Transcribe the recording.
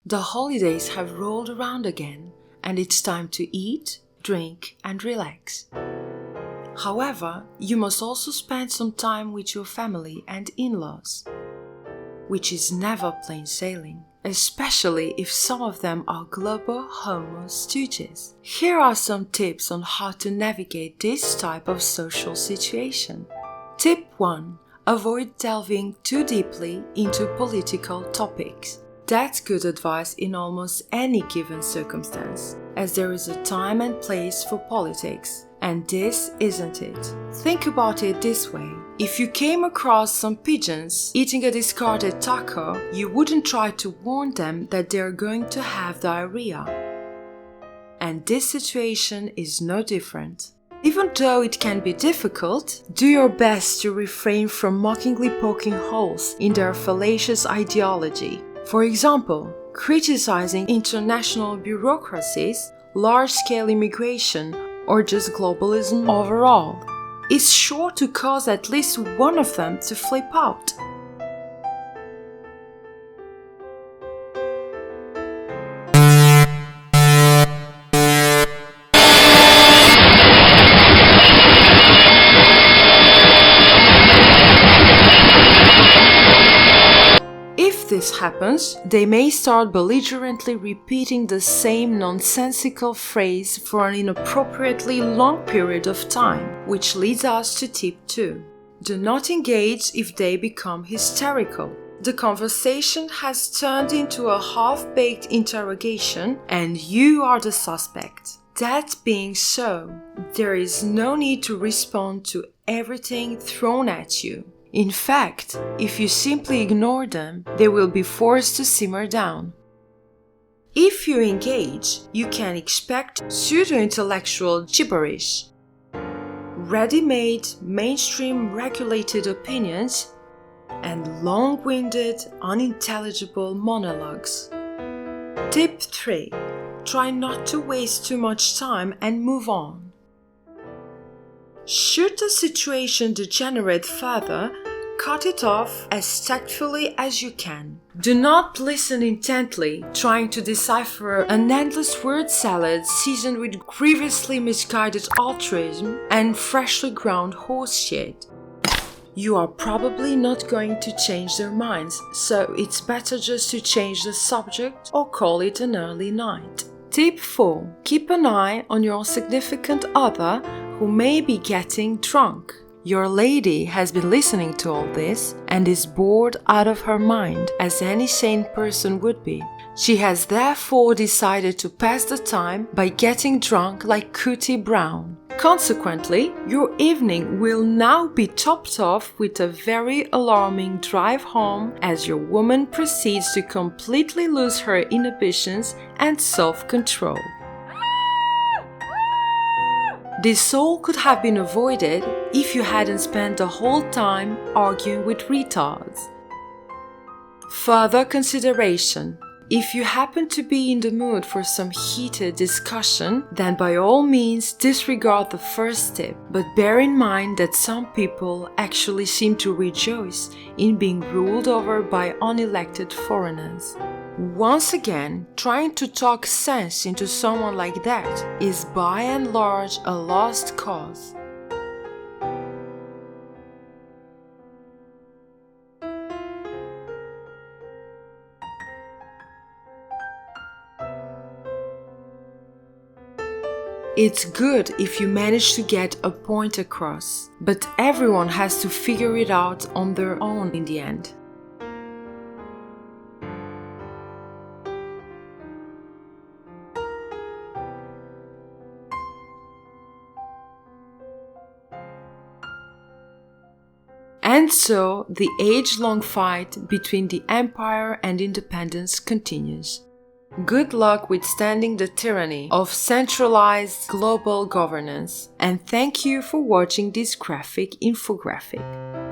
The holidays have rolled around again, and it's time to eat, drink, and relax. However, you must also spend some time with your family and in-laws, which is never plain sailing, especially if some of them are Globohomo Stooges. Here are some tips on how to navigate this type of social situation. Tip 1. Avoid delving too deeply into political topics. That's good advice in almost any given circumstance, as there is a time and place for politics, and this isn't it. Think about it this way. If you came across some pigeons eating a discarded taco, you wouldn't try to warn them that they're going to have diarrhea. And this situation is no different. Even though it can be difficult, do your best to refrain from mockingly poking holes in their fallacious ideology. For example, criticizing international bureaucracies, large-scale immigration, or just globalism overall is sure to cause at least one of them to flip out. If this happens, they may start belligerently repeating the same nonsensical phrase for an inappropriately long period of time, which leads us to tip 2. Do not engage if they become hysterical. The conversation has turned into a half-baked interrogation and you are the suspect. That being so, there is no need to respond to everything thrown at you. In fact, if you simply ignore them, they will be forced to simmer down. If you engage, you can expect pseudo-intellectual gibberish, ready-made, mainstream regulated opinions, and long-winded, unintelligible monologues. Tip 3. Try not to waste too much time and move on. Should the situation degenerate further, cut it off as tactfully as you can. Do not listen intently, trying to decipher an endless word salad seasoned with grievously misguided altruism and freshly ground horse shit. You are probably not going to change their minds, so it's better just to change the subject or call it an early night. Tip 4. Keep an eye on your significant other who may be getting drunk. Your lady has been listening to all this and is bored out of her mind, as any sane person would be. She has therefore decided to pass the time by getting drunk like Cootie Brown. Consequently, your evening will now be topped off with a very alarming drive home as your woman proceeds to completely lose her inhibitions and self-control. This all could have been avoided if you hadn't spent the whole time arguing with retards. Further consideration. If you happen to be in the mood for some heated discussion, then by all means disregard the first tip, but bear in mind that some people actually seem to rejoice in being ruled over by unelected foreigners. Once again, trying to talk sense into someone like that is by and large a lost cause. It's good if you manage to get a point across, but everyone has to figure it out on their own in the end. And so, the age-long fight between the empire and independence continues. Good luck withstanding the tyranny of centralized global governance, and thank you for watching this graphic infographic.